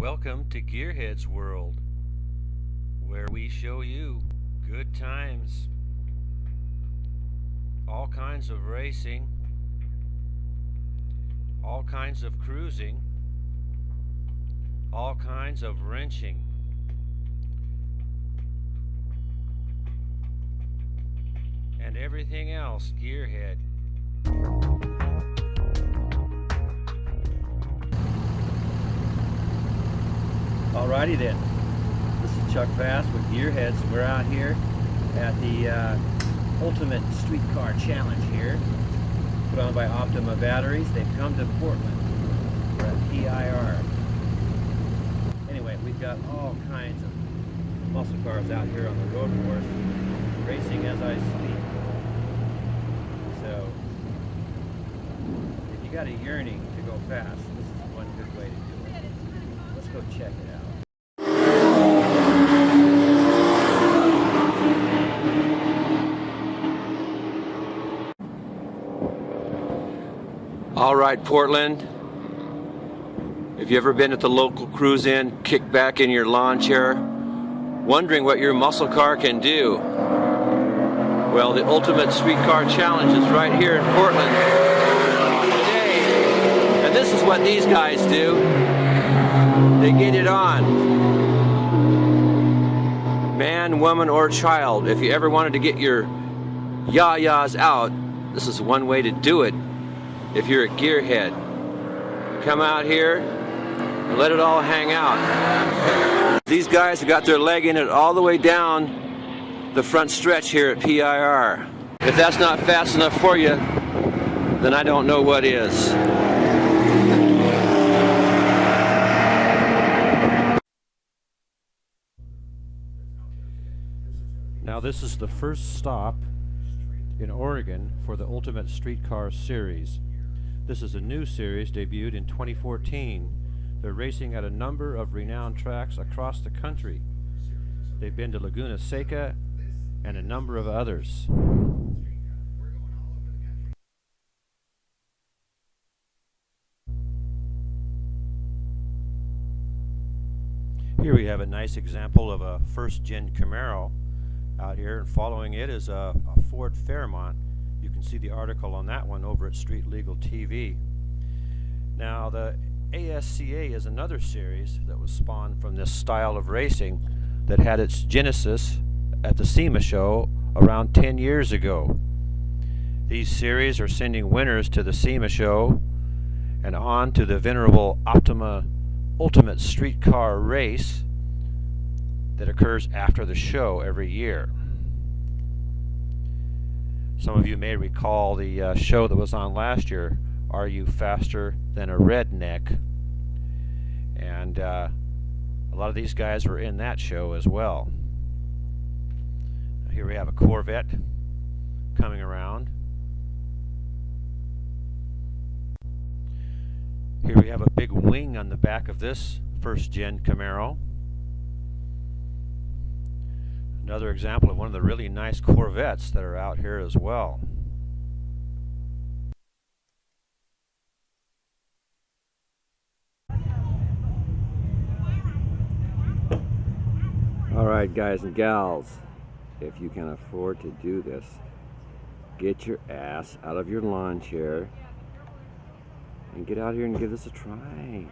Welcome to Gearhead's World, where we show you good times, all kinds of racing, all kinds of cruising, all kinds of wrenching. And everything else Gearhead. Alrighty then, this is Chuck Fasst with Gearheads. We're out here at the Ultimate Streetcar Challenge here, put on by Optima batteries. They've come to Portland. We're at PIR. Anyway, we've got all kinds of muscle cars out here on the road course, racing as I speak. So, if you got a yearning to go fast, this is one good way to do it. Let's go check it out. All right, Portland, if you ever been at the local cruise-in, kick back in your lawn chair, wondering what your muscle car can do, well, the Ultimate Streetcar Challenge is right here in Portland today. And this is what these guys do. They get it on. Man, woman, or child, if you ever wanted to get your yah-yahs out, this is one way to do it. If you're a gearhead, come out here and let it all hang out. These guys have got their leg in it all the way down the front stretch here at PIR. If that's not fast enough for you, then I don't know what is. Now this is the first stop in Oregon for the Ultimate Streetcar Series. This is a new series debuted in 2014. They're racing at a number of renowned tracks across the country. They've been to Laguna Seca and a number of others. Here we have a nice example of a first-gen Camaro out here, and following it is a Ford Fairmont. You can see the article on that one over at Street Legal TV. Now, the ASCA is another series that was spawned from this style of racing that had its genesis at the SEMA show around 10 years ago. These series are sending winners to the SEMA show and on to the venerable Optima Ultimate Streetcar race that occurs after the show every year. Some of you may recall the show that was on last year, Are You Faster Than a Redneck? And a lot of these guys were in that show as well. Here we have a Corvette coming around. Here we have a big wing on the back of this first-gen Camaro. Another example of one of the really nice Corvettes that are out here as well. Alright, guys and gals, if you can afford to do this, get your ass out of your lawn chair and get out here and give this a try.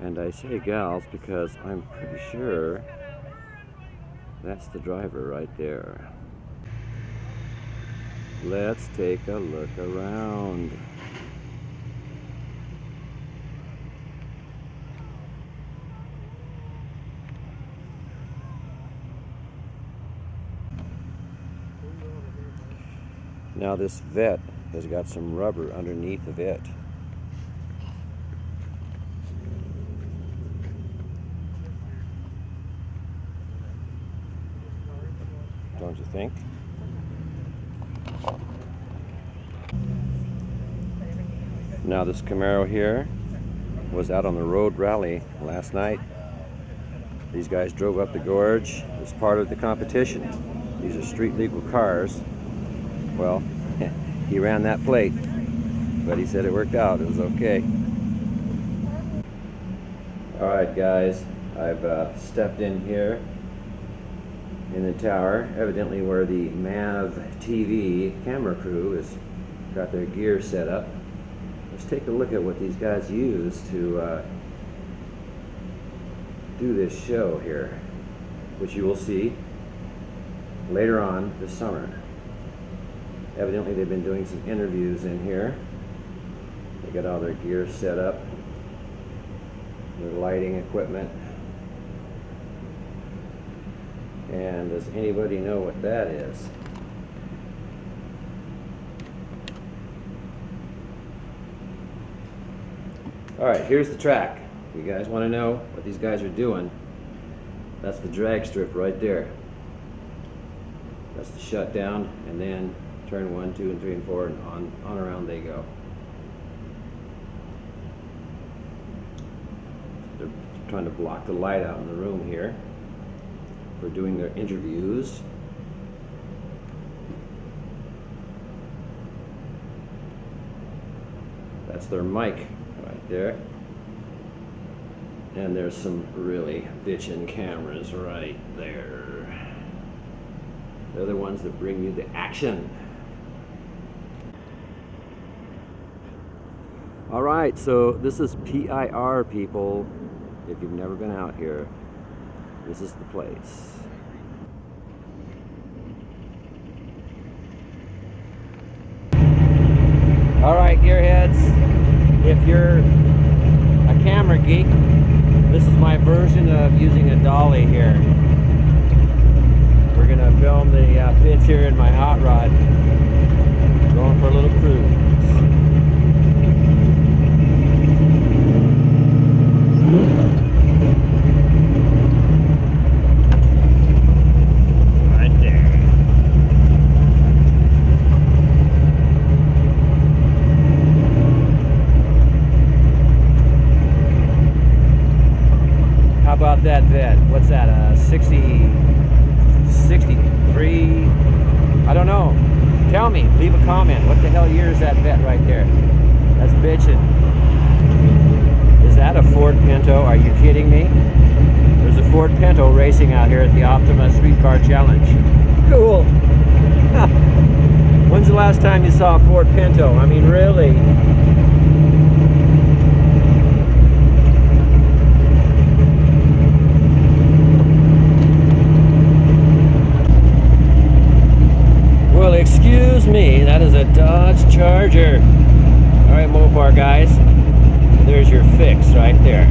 And I say gals because I'm pretty sure that's the driver right there. Let's take a look around. Now this Vette has got some rubber underneath of it. Don't you think? Now this Camaro here was out on the road rally last night. These guys drove up the gorge as part of the competition. These are street legal cars. Well, he ran that plate, but he said it worked out. It was okay. Alright guys, I've stepped in here in the tower, evidently where the MAV TV camera crew has got their gear set up. Let's take a look at what these guys use to do this show here, which you will see later on this summer. Evidently they've been doing some interviews in here. They got all their gear set up, their lighting equipment. And does anybody know what that is? Alright, here's the track. You guys want to know what these guys are doing? That's the drag strip right there. That's the shutdown, and then turn 1, 2, and 3, and 4, and on around they go. They're trying to block the light out in the room here for doing their interviews. That's their mic right there. And there's some really bitchin' cameras right there. They're the ones that bring you the action. Alright, so this is PIR, people. If you've never been out here, this is the place. Alright, gearheads, if you're a camera geek, this is my version of using a dolly here. We're going to film the pits here in my hot rod, going for a little cruise. About that vet, what's that, 63, I don't know, tell me, leave a comment, what the hell year is that vet right there? That's bitchin'. Is that a Ford Pinto? Are you kidding me? There's a Ford Pinto racing out here at the Optima Streetcar Challenge. Cool. When's the last time you saw a Ford Pinto? I mean, really? Well, excuse me, that is a Dodge Charger. Alright, Mopar guys, there's your fix right there.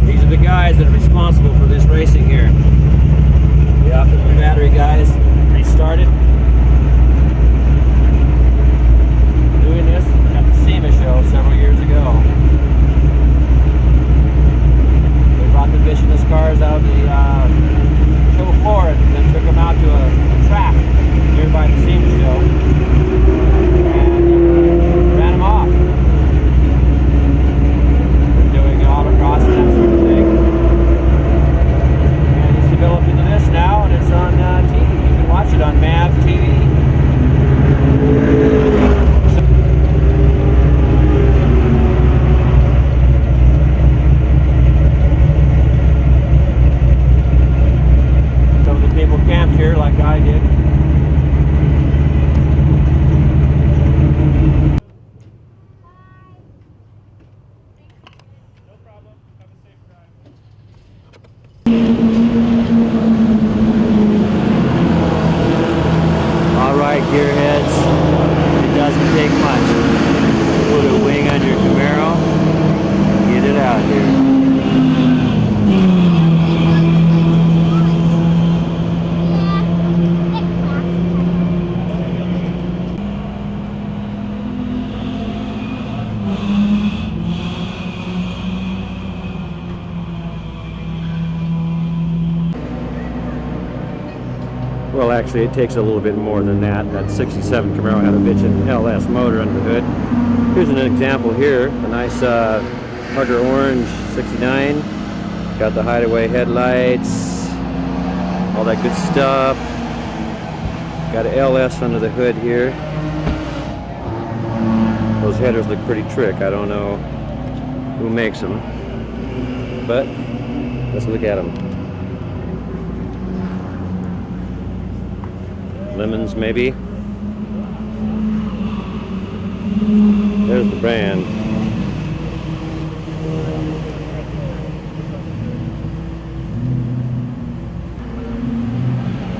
These are the guys that are responsible for this racing here. The Optima battery guys, they started doing this at the SEMA show several years ago. They brought the Visionless cars out of the show floor and then took them out to a track nearby the SEMA show and ran them off. They're doing autocross and that sort of thing. And it's developed into this now, and it's on TV. You can watch it on MAV TV. People camped here like I did. No problem. Have a safe drive. Alright, gearheads, it doesn't take much. Put a wing on your Camaro, get it out here. Well, actually, it takes a little bit more than that. That 67 Camaro had a bitchin' LS motor under the hood. Here's an example here. A nice Hugger Orange 69. Got the hideaway headlights, all that good stuff. Got an LS under the hood here. Those headers look pretty trick. I don't know who makes them, but let's look at them. Lemons, maybe. There's the brand.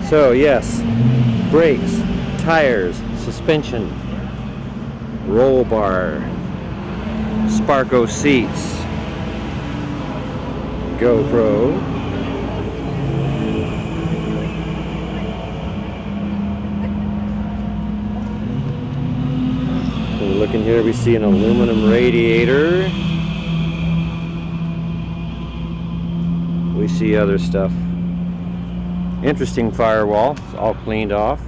So yes, brakes, tires, suspension, roll bar, Sparco seats, GoPro, look in here, we see an aluminum radiator. We see other stuff. Interesting firewall. It's all cleaned off.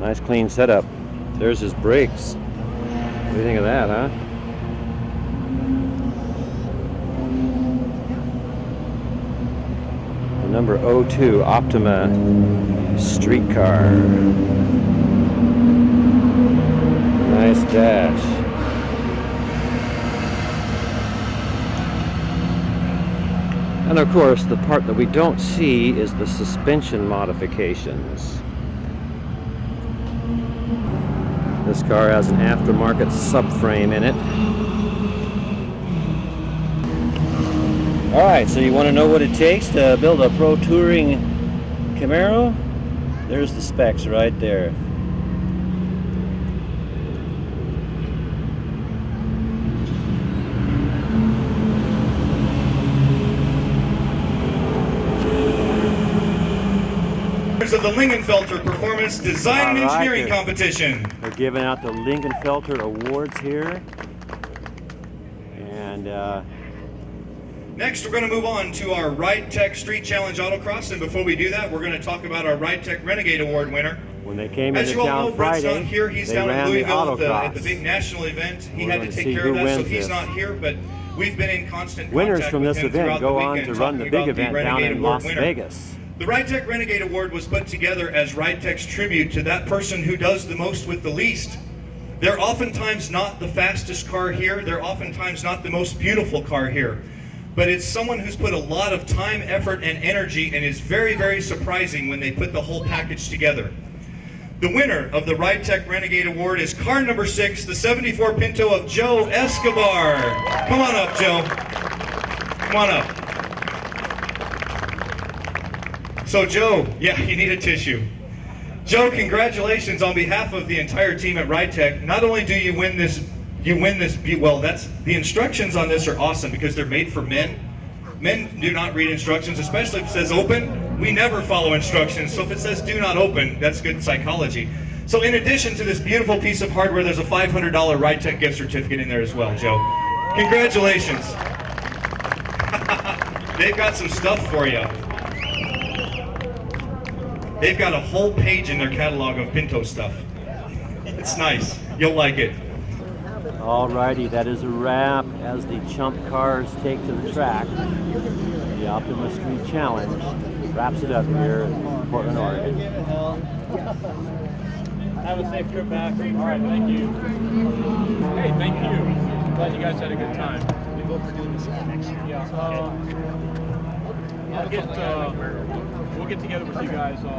Nice clean setup. There's his brakes. What do you think of that, huh? The number 02 Optima streetcar. Nice dash. And of course, the part that we don't see is the suspension modifications. This car has an aftermarket subframe in it. Alright, so you want to know what it takes to build a Pro Touring Camaro? There's the specs right there. Of the Lingenfelter Performance Design and Engineering Competition. They're giving out the Lingenfelter Awards here. And next we're going to move on to our Ride Tech Street Challenge Autocross, and before we do that, we're going to talk about our Ride Tech Renegade Award winner. When they came As into you all town know, Brett's Friday, not here. He's they down in ran the Louisville at the autocross. big national event. He We're had going to to take see care who of that, so wins he's this. not here, but we've been in constant Winners contact from with this him event throughout go the on weekend, to run the talking big about event down Renegade in Award Las winner. Vegas. The Ride Tech Renegade Award was put together as Ride Tech's tribute to that person who does the most with the least. They're oftentimes not the fastest car here. They're oftentimes not the most beautiful car here. But it's someone who's put a lot of time, effort, and energy, and is very, very surprising when they put the whole package together. The winner of the Ride Tech Renegade Award is car number 6, the 74 Pinto of Joe Escobar. Come on up, Joe. Come on up. So Joe, yeah, you need a tissue. Joe, congratulations on behalf of the entire team at Ride Tech. Not only do you win this, well, the instructions on this are awesome because they're made for men. Men do not read instructions, especially if it says open. We never follow instructions, so if it says do not open, that's good psychology. So in addition to this beautiful piece of hardware, there's a $500 Ride Tech gift certificate in there as well, Joe. Congratulations. They've got some stuff for you. They've got a whole page in their catalog of Pinto stuff. It's nice. You'll like it. Alrighty, that is a wrap as the chump cars take to the track. The Optima Street Challenge wraps it up here in Portland, Oregon. Have a safe trip back. All right, thank you. Hey, thank you. Glad you guys had a good time. We hope for doing this again next year. Yeah. We'll get together with you guys. Figure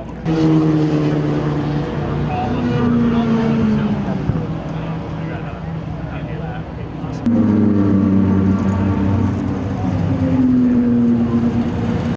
out how to handle that.